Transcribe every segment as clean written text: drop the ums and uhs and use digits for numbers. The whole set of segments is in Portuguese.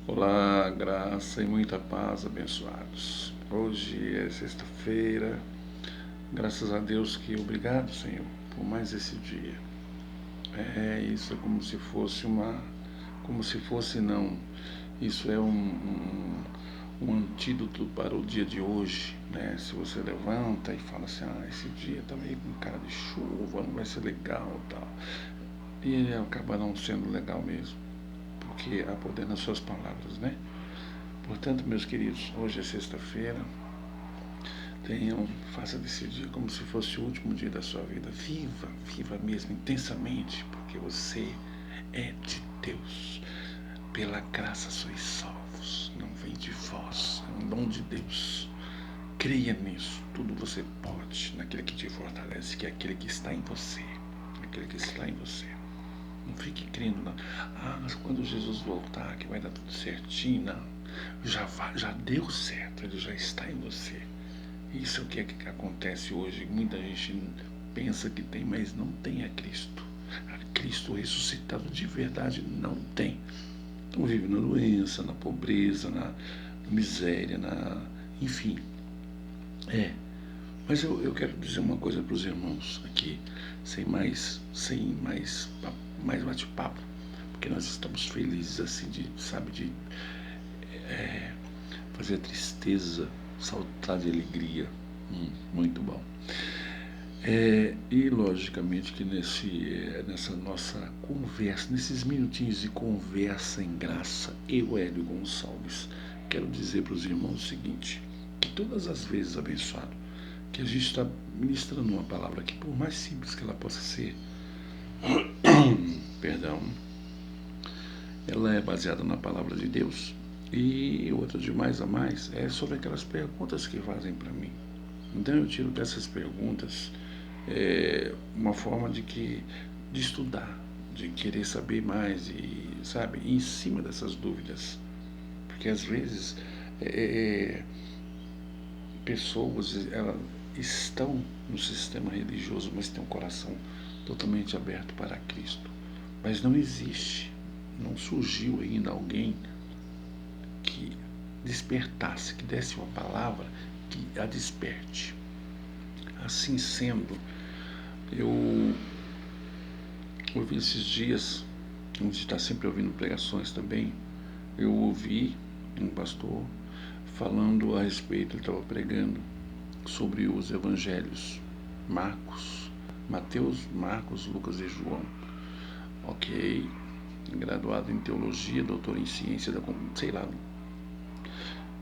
Olá, graça e muita paz, abençoados. Hoje é sexta-feira, graças a Deus que obrigado, Senhor, por mais esse dia. Isso é como se fosse não, isso é um antídoto para o dia de hoje, né? Se você levanta e fala assim, esse dia tá meio com cara de chuva, não vai ser legal, tal. E ele acaba não sendo legal mesmo, porque há poder nas suas palavras, né? Portanto, meus queridos, hoje é sexta-feira. Faça desse dia como se fosse o último dia da sua vida. Viva mesmo intensamente, porque você é de Deus. Pela graça sois salvos, não vem de vós, é um dom de Deus. Creia nisso, tudo você pode, naquele que te fortalece, que é aquele que está em você. Aquele que está em você. Não fique crendo, não. Mas quando Jesus voltar, que vai dar tudo certinho, não. Já deu certo, ele já está em você. Isso é o que acontece hoje. Muita gente pensa que tem, mas não tem a Cristo. A Cristo ressuscitado de verdade não tem. Então vive na doença, na pobreza, na miséria, enfim. Mas eu quero dizer uma coisa para os irmãos aqui, sem mais bate-papo, porque nós estamos felizes assim de fazer a tristeza saltar de alegria. Muito bom. E logicamente que nessa nossa conversa, nesses minutinhos de conversa em graça, eu, Hélio Gonçalves, quero dizer para os irmãos o seguinte, que todas as vezes, abençoado, que a gente está ministrando uma palavra que, por mais simples que ela possa ser, perdão, ela é baseada na palavra de Deus. E outra de mais a mais é sobre aquelas perguntas que fazem para mim. Então eu tiro dessas perguntas uma forma de estudar, de querer saber mais e, sabe, em cima dessas dúvidas. Porque às vezes pessoas elas estão no sistema religioso, mas têm um coração totalmente aberto para Cristo. Mas não existe, não surgiu ainda alguém que despertasse, que desse uma palavra que a desperte. Assim sendo, eu ouvi esses dias, a gente está sempre ouvindo pregações também, eu ouvi um pastor falando a respeito, ele estava pregando sobre os evangelhos, Mateus, Marcos, Lucas e João. Ok, graduado em teologia, doutor em ciência, sei lá,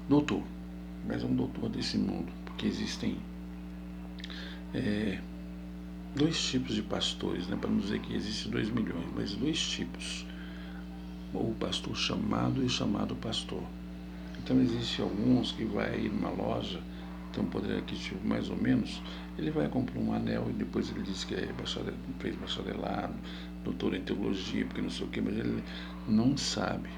doutor, mas é um doutor desse mundo, porque existem dois tipos de pastores, né? Para não dizer que existem 2 milhões, mas dois tipos, o pastor chamado e o chamado pastor. Então existem alguns que vai ir numa loja, tem um poder aquisitivo mais ou menos, ele vai comprar um anel e depois ele diz que fez bacharelado, doutor em teologia, porque não sei o que, mas ele não sabe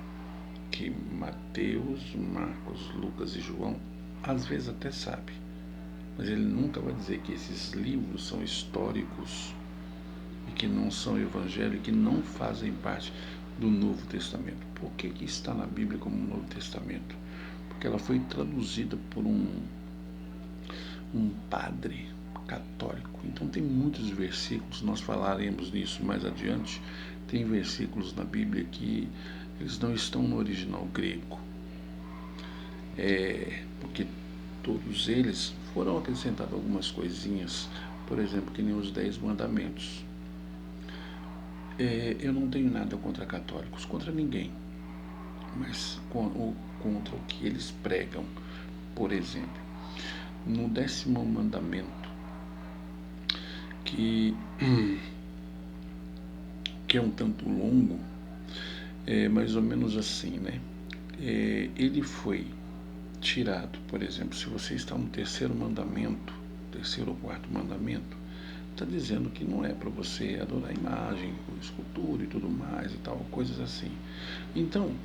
que Mateus, Marcos, Lucas e João, às vezes até sabe, mas ele nunca vai dizer que esses livros são históricos e que não são evangelho e que não fazem parte do Novo Testamento. Por que está na Bíblia como Novo Testamento? Porque ela foi traduzida por um padre católico. Então tem muitos versículos, nós falaremos nisso mais adiante, tem versículos na Bíblia que eles não estão no original grego. Porque todos eles foram acrescentados algumas coisinhas, por exemplo, que nem os 10 mandamentos. Eu não tenho nada contra católicos, contra ninguém, mas contra o que eles pregam. Por exemplo, no 10º mandamento, que é um tanto longo, é mais ou menos assim, né? Ele foi tirado, por exemplo, se você está no 3º mandamento, 3º ou 4º mandamento, está dizendo que não é para você adorar imagem, escultura e tudo mais e tal, coisas assim. Então,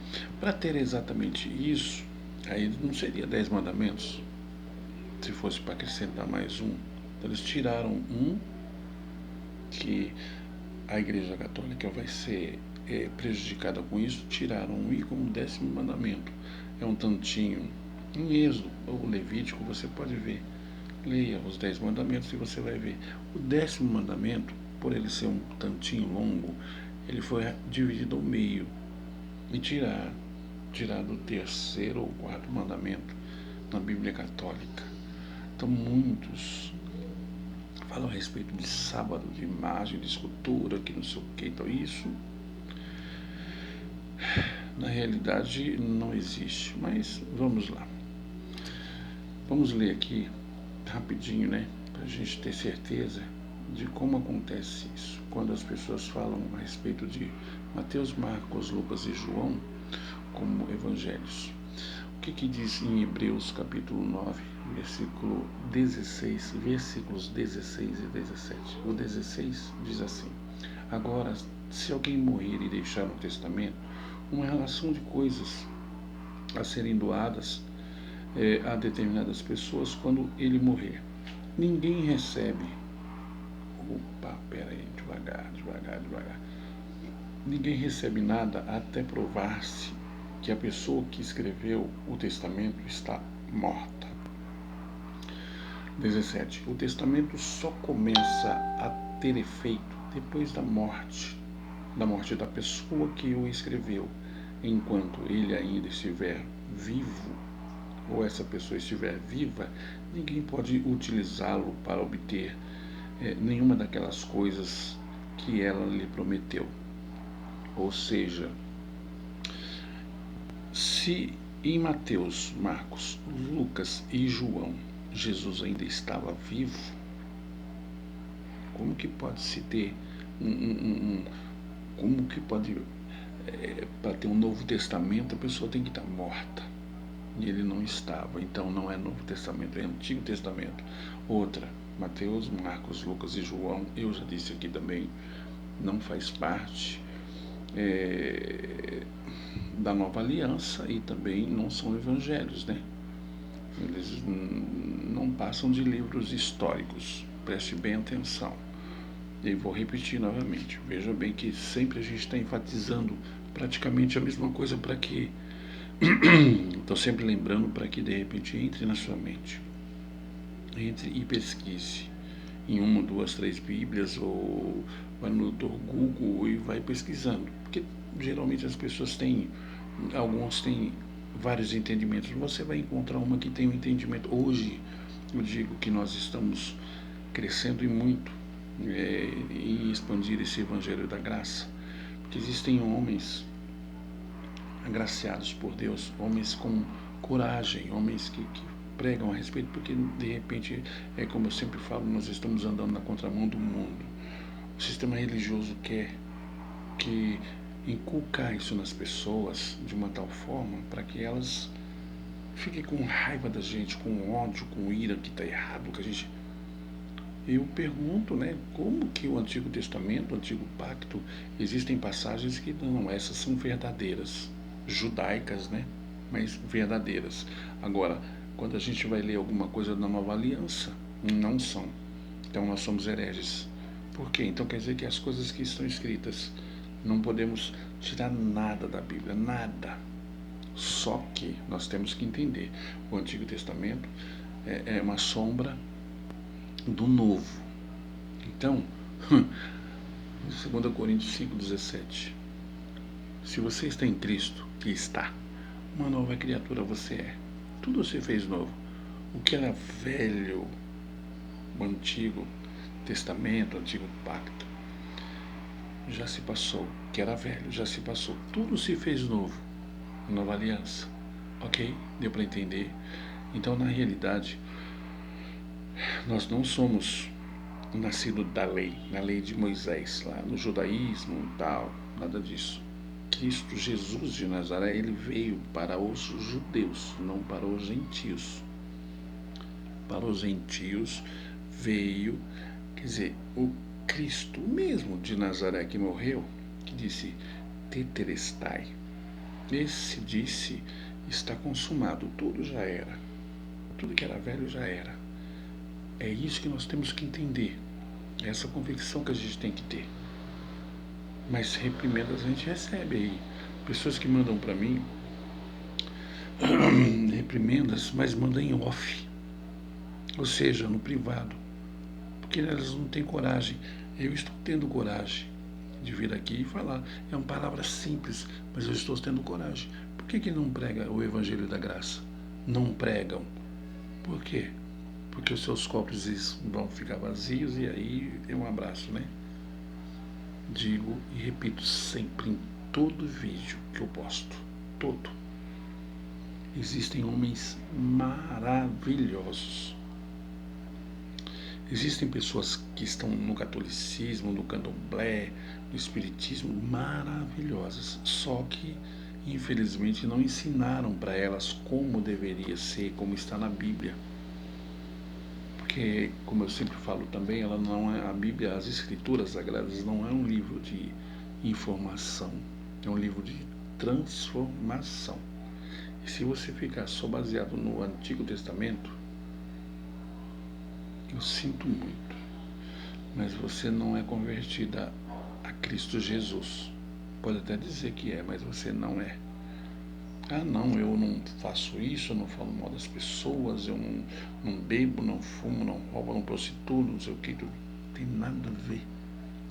para ter exatamente isso, aí não seria 10 mandamentos, se fosse para acrescentar mais um. Então, eles tiraram um que a Igreja Católica vai ser prejudicada com isso, tiraram. E como 10º mandamento é um tantinho, em Êxodo ou Levítico, você pode ver, leia os 10 mandamentos e você vai ver. O 10º mandamento, por ele ser um tantinho longo, ele foi dividido ao meio e tirado o 3º ou 4º mandamento na Bíblia Católica. Então muitos falam a respeito de sábado, de imagem, de escultura, que não sei o que, então isso na realidade não existe. Mas vamos lá. Vamos ler aqui rapidinho, né? Para a gente ter certeza de como acontece isso. Quando as pessoas falam a respeito de Mateus, Marcos, Lucas e João como evangelhos. O que diz em Hebreus capítulo 9, versículo 16, versículos 16 e 17? O 16 diz assim: agora, se alguém morrer e deixar no testamento uma relação de coisas a serem doadas a determinadas pessoas quando ele morrer, ninguém recebe. Opa, peraí, devagar. Ninguém recebe nada até provar-se que a pessoa que escreveu o testamento está morta. 17. O testamento só começa a ter efeito depois da morte da pessoa que o escreveu. Enquanto ele ainda estiver vivo, ou essa pessoa estiver viva, ninguém pode utilizá-lo para obter nenhuma daquelas coisas que ela lhe prometeu. Ou seja, se em Mateus, Marcos, Lucas e João Jesus ainda estava vivo, como que pode se ter como que pode para ter um Novo Testamento a pessoa tem que estar morta? E ele não estava, então não é Novo Testamento, é Antigo Testamento. Outra, Mateus, Marcos, Lucas e João, eu já disse aqui também, não faz parte da Nova Aliança e também não são evangelhos, né? Eles não passam de livros históricos, preste bem atenção. E vou repetir novamente, veja bem que sempre a gente está enfatizando praticamente a mesma coisa para que estou sempre lembrando para que de repente entre na sua mente, entre e pesquise em 1, 2, 3 Bíblias, ou vai no Google e vai pesquisando, porque geralmente as pessoas têm, alguns têm vários entendimentos, você vai encontrar uma que tem um entendimento. Hoje eu digo que nós estamos crescendo e muito em expandir esse evangelho da graça, porque existem homens agraciados por Deus, homens com coragem, homens que pregam a respeito, porque de repente, como eu sempre falo, nós estamos andando na contramão do mundo. O sistema religioso quer que inculcar isso nas pessoas de uma tal forma para que elas fiquem com raiva da gente, com ódio, com ira, que está errado, que a gente... Eu pergunto, né, como que o Antigo Testamento, o Antigo Pacto, existem passagens que não, essas são verdadeiras, judaicas, né, mas verdadeiras. Agora, quando a gente vai ler alguma coisa da Nova Aliança, não são. Então nós somos hereges. Por quê? Então quer dizer que as coisas que estão escritas, não podemos tirar nada da Bíblia, nada. Só que nós temos que entender, o Antigo Testamento é uma sombra do Novo. Então, 2 Coríntios 5,17. Se você está em Cristo, que está, uma nova criatura você é. Tudo se fez novo. O que era velho, o Antigo Testamento, o Antigo Pacto, já se passou. O que era velho, já se passou. Tudo se fez novo. Nova aliança. Ok? Deu para entender? Então, na realidade, nós não somos nascidos da lei, na lei de Moisés, lá no judaísmo e tal, nada disso. Cristo Jesus de Nazaré, ele veio para os judeus, não para os gentios. Para os gentios veio, quer dizer, o Cristo mesmo de Nazaré que morreu, que disse tetelestai, esse disse está consumado, tudo já era, tudo que era velho já era. É isso que nós temos que entender, é essa convicção que a gente tem que ter. Mas reprimendas a gente recebe aí. Pessoas que mandam para mim reprimendas, mas mandam em off, ou seja, no privado, porque elas não têm coragem. Eu estou tendo coragem de vir aqui e falar. É uma palavra simples, mas eu estou tendo coragem. Por que não prega o Evangelho da Graça? Não pregam. Por quê? Porque os seus copos vão ficar vazios e aí é um abraço, né? Digo e repito sempre em todo vídeo que eu posto. Todo. Existem homens maravilhosos. Existem pessoas que estão no catolicismo, no candomblé, no espiritismo, maravilhosas. Só que, infelizmente, não ensinaram para elas como deveria ser, como está na Bíblia. Porque, como eu sempre falo também, ela não é, a Bíblia, as Escrituras Sagradas, não é um livro de informação, é um livro de transformação. E se você ficar só baseado no Antigo Testamento, eu sinto muito, mas você não é convertida a Cristo Jesus. Pode até dizer que é, mas você não é. Ah, não, eu não faço isso, eu não falo mal das pessoas, eu não bebo, não fumo, não roubo, não prostituo, não sei o que. Não tem nada a ver.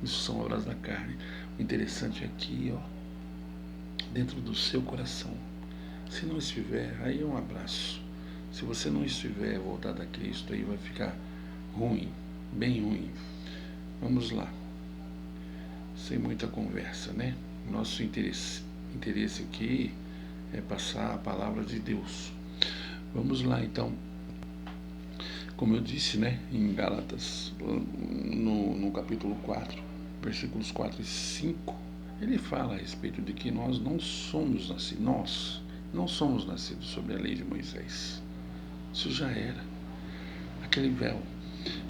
Isso são obras da carne. O interessante é aqui, ó, dentro do seu coração. Se não estiver, aí é um abraço. Se você não estiver voltado a Cristo, aí vai ficar ruim, bem ruim. Vamos lá. Sem muita conversa, né? Nosso interesse aqui é passar a palavra de Deus. Vamos lá, então. Como eu disse, né, em Gálatas, no capítulo 4, versículos 4 e 5, ele fala a respeito de que nós não somos nascidos sobre a lei de Moisés. Isso já era. Aquele véu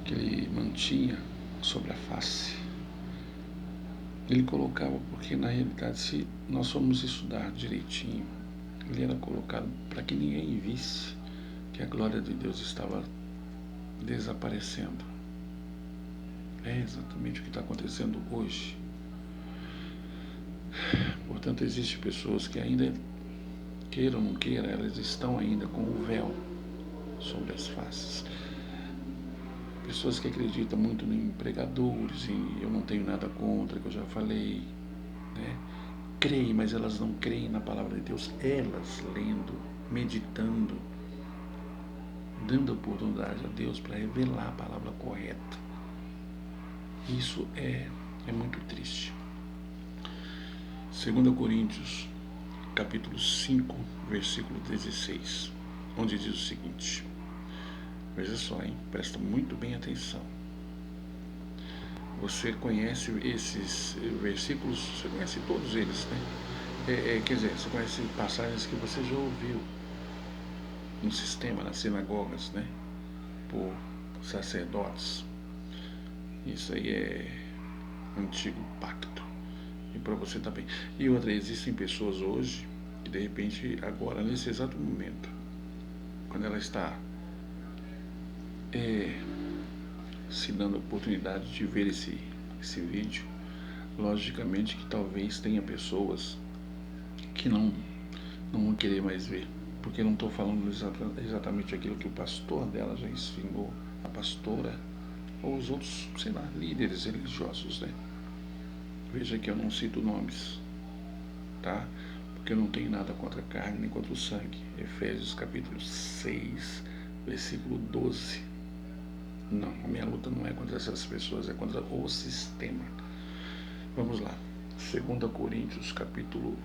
que ele mantinha sobre a face, ele colocava, porque na realidade, se nós formos estudar direitinho, ele era colocado para que ninguém visse que a glória de Deus estava desaparecendo. É exatamente o que está acontecendo hoje. Portanto, existem pessoas que ainda, queira ou não queira, elas estão ainda com o véu sobre as faces. Pessoas que acreditam muito em pregadores, e eu não tenho nada contra, que eu já falei, né? Creem, mas elas não creem na palavra de Deus. Elas lendo, meditando, dando oportunidade a Deus para revelar a palavra correta. Isso é muito triste. 2 Coríntios, capítulo 5, versículo 16, onde diz o seguinte. Veja só, hein? Presta muito bem atenção. Você conhece esses versículos, você conhece todos eles, né? Quer dizer, você conhece passagens que você já ouviu no sistema, nas sinagogas, né? Por sacerdotes. Isso aí é antigo pacto. E para você também. E outra, existem pessoas hoje que de repente, agora, nesse exato momento, quando ela está se dando a oportunidade de ver esse vídeo, logicamente que talvez tenha pessoas que não vão querer mais ver, porque não estou falando exatamente aquilo que o pastor dela já ensinou, a pastora, ou os outros, sei lá, líderes religiosos, né? Veja que eu não cito nomes, tá? Porque eu não tenho nada contra a carne nem contra o sangue. Efésios capítulo 6, versículo 12. Não, a minha luta não é contra essas pessoas, é contra o sistema. Vamos lá. 2 Coríntios, capítulo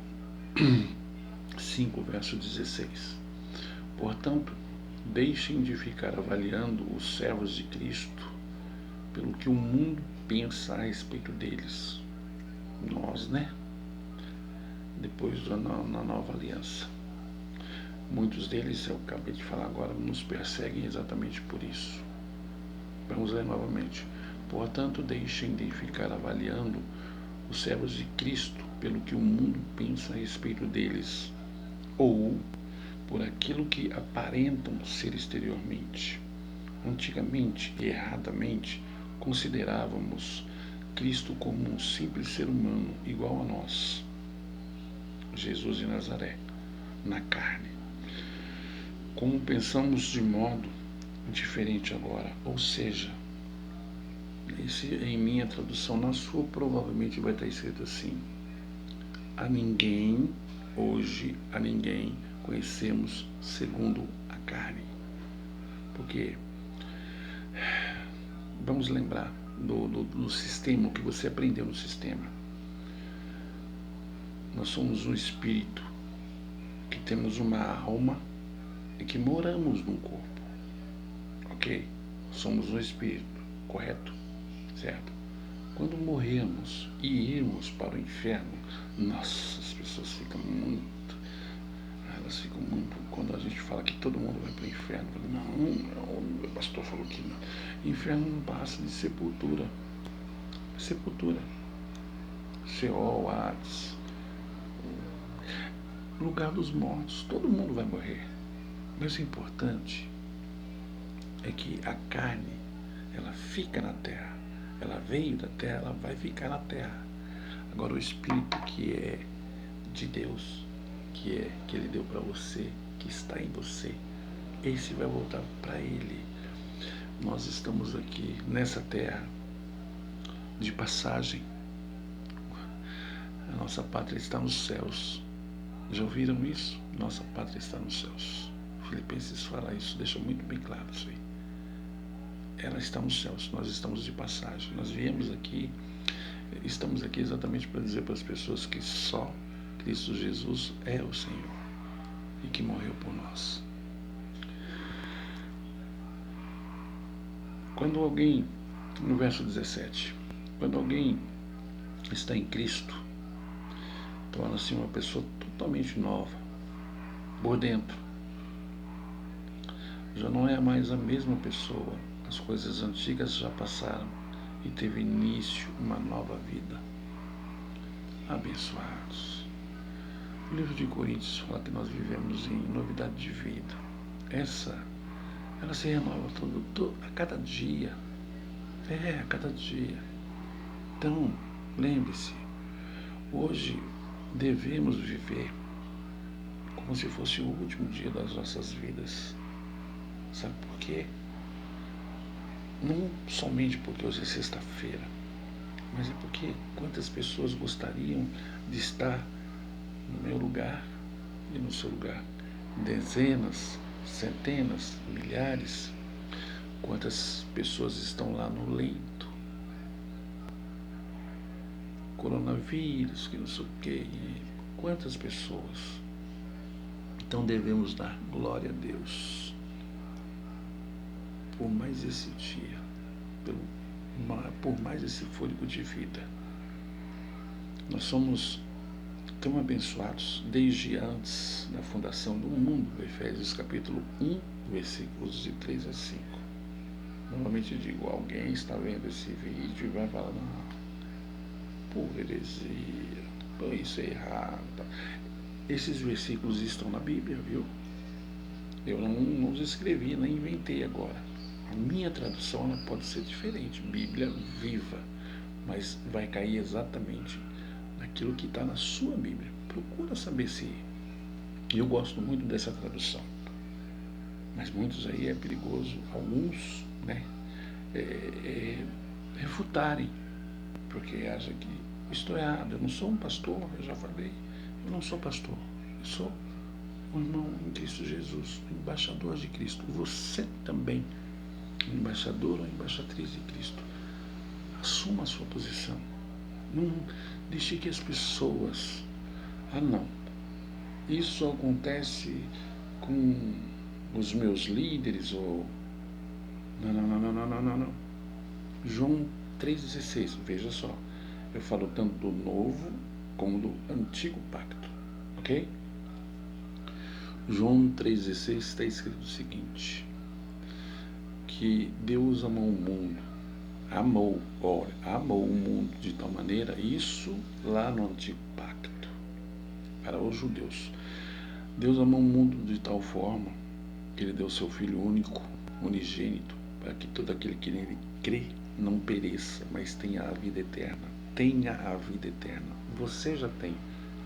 5, verso 16. Portanto, deixem de ficar avaliando os servos de Cristo pelo que o mundo pensa a respeito deles. Nós, né? Depois na nova aliança. Muitos deles, eu acabei de falar agora, nos perseguem exatamente por isso. Vamos ler novamente. Portanto, deixem de ficar avaliando os servos de Cristo pelo que o mundo pensa a respeito deles, ou por aquilo que aparentam ser exteriormente. Antigamente, erradamente, considerávamos Cristo como um simples ser humano igual a nós, Jesus de Nazaré, na carne. Como pensamos de modo diferente agora, ou seja, esse em minha tradução, na sua provavelmente vai estar escrito assim: a ninguém conhecemos segundo a carne. Porque vamos lembrar do sistema, o que você aprendeu no sistema. Nós somos um espírito que temos uma alma e que moramos num corpo, ok? Somos um espírito, correto? Certo? Quando morrermos e irmos para o inferno, nossa, as pessoas ficam muito, quando a gente fala que todo mundo vai para o inferno, não, o pastor falou que não. Inferno não passa de sepultura. Sheol, Hades, lugar dos mortos. Todo mundo vai morrer. Mas o importante é que a carne, ela fica na terra. Ela veio da terra, ela vai ficar na terra. Agora o espírito que é de Deus, que ele deu para você, que está em você, esse vai voltar para ele. Nós estamos aqui nessa terra de passagem. A nossa pátria está nos céus. Já ouviram isso? Nossa pátria está nos céus. Filipenses fala isso, deixa muito bem claro isso aí. Ela está nos céus, nós estamos de passagem. Nós viemos aqui, estamos aqui exatamente para dizer para as pessoas que só Cristo Jesus é o Senhor e que morreu por nós. Quando alguém, no verso 17, quando alguém está em Cristo, torna-se uma pessoa totalmente nova, por dentro. Já não é mais a mesma pessoa. As coisas antigas já passaram e teve início uma nova vida. Abençoados. O livro de Coríntios fala que nós vivemos em novidade de vida. Ela se renova a cada dia. A cada dia. Então, lembre-se, hoje devemos viver como se fosse o último dia das nossas vidas. Sabe por quê? Não somente porque hoje é sexta-feira, mas é porque quantas pessoas gostariam de estar no meu lugar e no seu lugar? Dezenas, centenas, milhares. Quantas pessoas estão lá no leito? Coronavírus, que não sei o quê. Quantas pessoas? Então devemos dar glória a Deus por mais esse dia, por mais esse fôlego de vida. Nós somos tão abençoados desde antes da fundação do mundo, Efésios capítulo 1, versículos de 3 a 5. Normalmente digo, alguém está vendo esse vídeo e vai falar, não, por heresia, por isso é errado. Esses versículos estão na Bíblia, viu? Eu não os escrevi, nem inventei agora. A minha tradução ela pode ser diferente, Bíblia viva, mas vai cair exatamente naquilo que está na sua Bíblia. Procura saber se... Eu gosto muito dessa tradução, mas muitos aí é perigoso, alguns, né, refutarem, porque acham que estou errado. Eu não sou um pastor, eu já falei, eu não sou pastor, eu sou um irmão em Cristo Jesus, um embaixador de Cristo. Você também, um embaixador ou embaixatriz de Cristo. Assuma a sua posição. Não deixe que as pessoas... não. Isso acontece com os meus líderes ou... Não. João 3,16, veja só. Eu falo tanto do novo como do antigo pacto. Ok? João 3,16 está escrito o seguinte: que Deus amou o mundo, amou o mundo de tal maneira, isso lá no antigo pacto, para os judeus. Deus amou o mundo de tal forma que ele deu seu Filho único, unigênito, para que todo aquele que nele crê não pereça, mas tenha a vida eterna. Tenha a vida eterna. Você já tem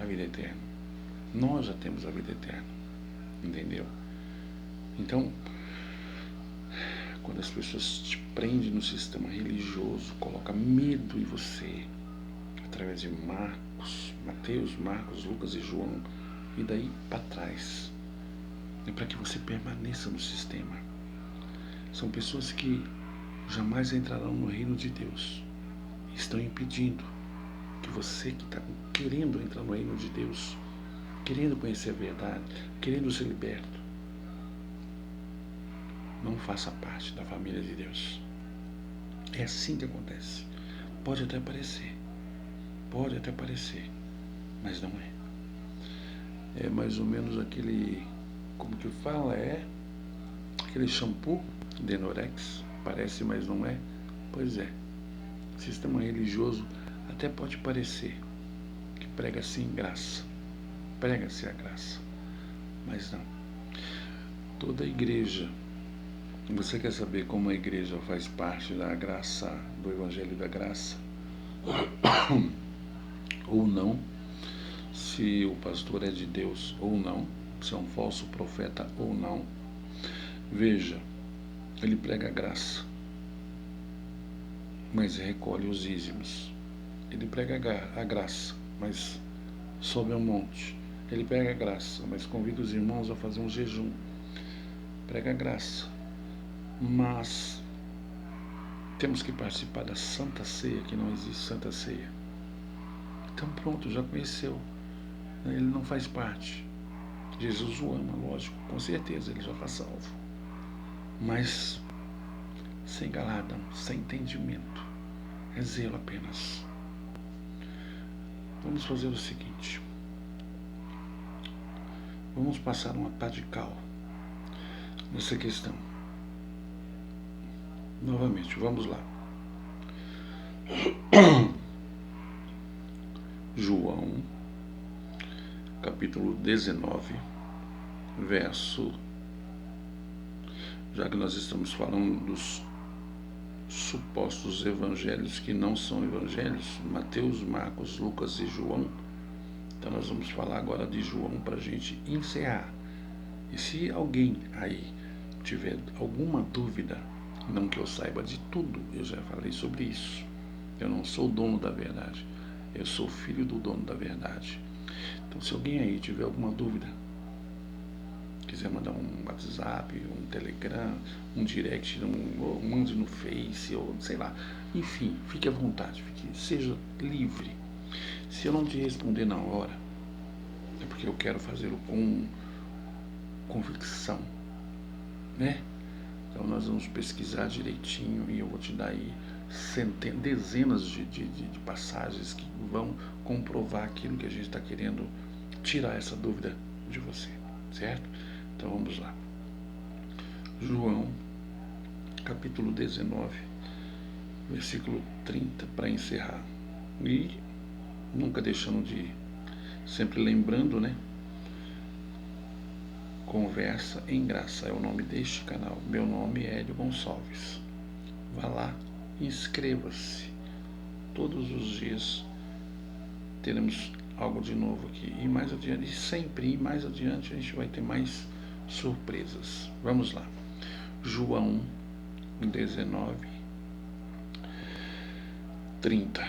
a vida eterna. Nós já temos a vida eterna. Entendeu? Então, quando as pessoas te prendem no sistema religioso, colocam medo em você, através de Mateus, Marcos, Lucas e João, e daí para trás, é para que você permaneça no sistema. São pessoas que jamais entrarão no reino de Deus. Estão impedindo que você que está querendo entrar no reino de Deus, querendo conhecer a verdade, querendo ser liberto, não faça parte da família de Deus. É assim que acontece. Pode até parecer, mas não é. É mais ou menos aquele, como que fala, aquele shampoo Denorex, parece, mas não é. Pois é, sistema religioso até pode parecer que prega-se em graça, prega-se a graça, mas não. Toda igreja, você quer saber como a igreja faz parte da graça, do evangelho da graça? Ou não, se o pastor é de Deus ou não, se é um falso profeta ou não. Veja, ele prega a graça, mas recolhe os dízimos. Ele prega a graça, mas sobe ao monte. Ele prega a graça, mas convida os irmãos a fazer um jejum. Prega a graça, mas temos que participar da Santa Ceia, que não existe Santa Ceia. Então pronto, já conheceu. Ele não faz parte. Jesus o ama, lógico, com certeza ele já está salvo. Mas sem galardão, sem entendimento. É zelo apenas. Vamos fazer o seguinte. Vamos passar uma pá de cal nessa questão. Novamente, vamos lá. João, capítulo 19, verso... Já que nós estamos falando dos supostos evangelhos que não são evangelhos, Mateus, Marcos, Lucas e João, então nós vamos falar agora de João para a gente encerrar. E se alguém aí tiver alguma dúvida, não que eu saiba de tudo, eu já falei sobre isso. Eu não sou o dono da verdade, eu sou filho do dono da verdade. Então se alguém aí tiver alguma dúvida, quiser mandar um WhatsApp, um Telegram, um direct, mande no Face, ou sei lá, enfim, fique à vontade, seja livre. Se eu não te responder na hora, é porque eu quero fazê-lo com convicção, né? Então nós vamos pesquisar direitinho e eu vou te dar aí dezenas de passagens que vão comprovar aquilo que a gente está querendo tirar essa dúvida de você, certo? Então vamos lá. João, capítulo 19, versículo 30, para encerrar. E nunca deixando de, sempre lembrando, né? Conversa em Graça é o nome deste canal. Meu nome é Hélio Gonçalves. Vá lá, inscreva-se. Todos os dias teremos algo de novo aqui. E mais adiante, e mais adiante a gente vai ter mais surpresas. Vamos lá. João 19, 30.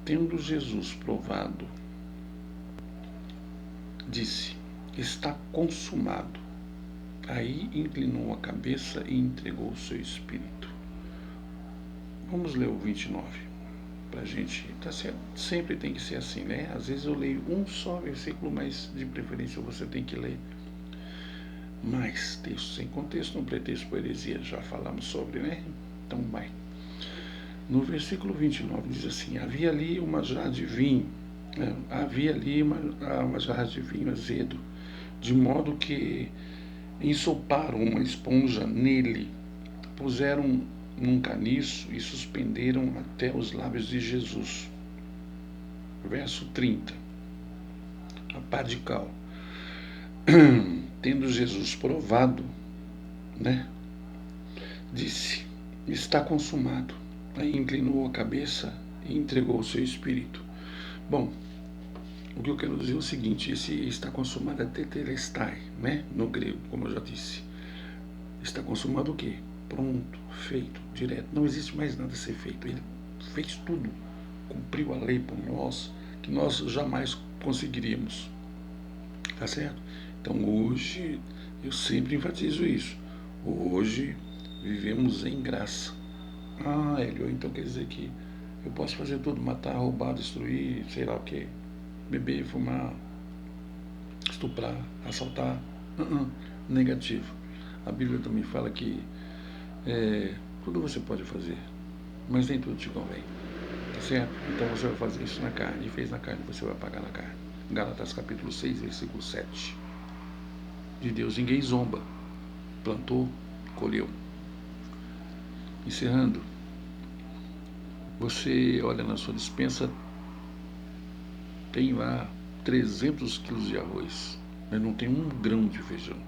Tendo Jesus provado, disse: está consumado. Aí inclinou a cabeça e entregou o seu espírito. Vamos ler o 29. Pra gente, tá certo? Sempre tem que ser assim, né? Às vezes eu leio um só versículo, mas de preferência você tem que ler mais texto sem contexto, não pretexto por heresia, já falamos sobre, né? Então vai. No versículo 29 diz assim: havia ali uma jarra de vinho, uma jarra de vinho azedo, de modo que ensoparam uma esponja nele, puseram num caniço e suspenderam até os lábios de Jesus. Verso 30. A pá de cal. Tendo Jesus provado, né, disse: está consumado. Aí inclinou a cabeça e entregou o seu espírito. Bom, o que eu quero dizer é o seguinte: esse está consumado é tetelestai, né? No grego, como eu já disse. Está consumado o quê? Pronto, feito, direto. Não existe mais nada a ser feito. Ele fez tudo. Cumpriu a lei por nós, que nós jamais conseguiríamos. Tá certo? Então hoje, eu sempre enfatizo isso. Hoje vivemos em graça. Ah, Hélio, então quer dizer que eu posso fazer tudo, matar, roubar, destruir, sei lá o que, beber, fumar, estuprar, assaltar. Negativo. A Bíblia também fala que tudo você pode fazer, mas nem tudo te convém. Tá certo? Então você vai fazer isso na carne, e fez na carne, você vai pagar na carne. Gálatas capítulo 6, versículo 7. De Deus ninguém zomba. Plantou, colheu. Encerrando, você olha na sua despensa, tem lá 300 quilos de arroz, mas não tem um grão de feijão.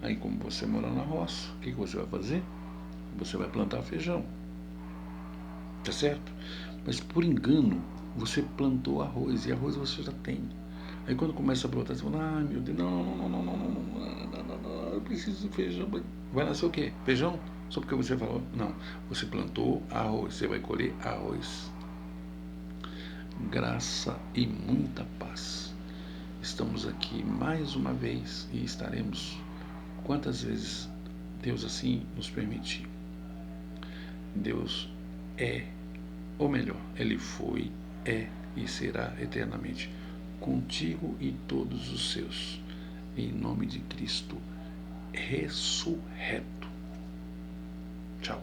Aí, como você mora na roça, o que você vai fazer? Você vai plantar feijão. Tá certo? Mas por engano, você plantou arroz, e arroz você já tem. Aí quando começa a brotar, você fala, ai meu Deus, não, eu preciso de feijão. Vai nascer o quê? Feijão? Só porque você falou? Não, você plantou arroz, você vai colher arroz. Graça e muita paz. Estamos aqui mais uma vez e estaremos quantas vezes Deus assim nos permitir. Deus é, ou melhor, Ele foi, é e será eternamente contigo e todos os seus, em nome de Cristo ressurreto. Tchau.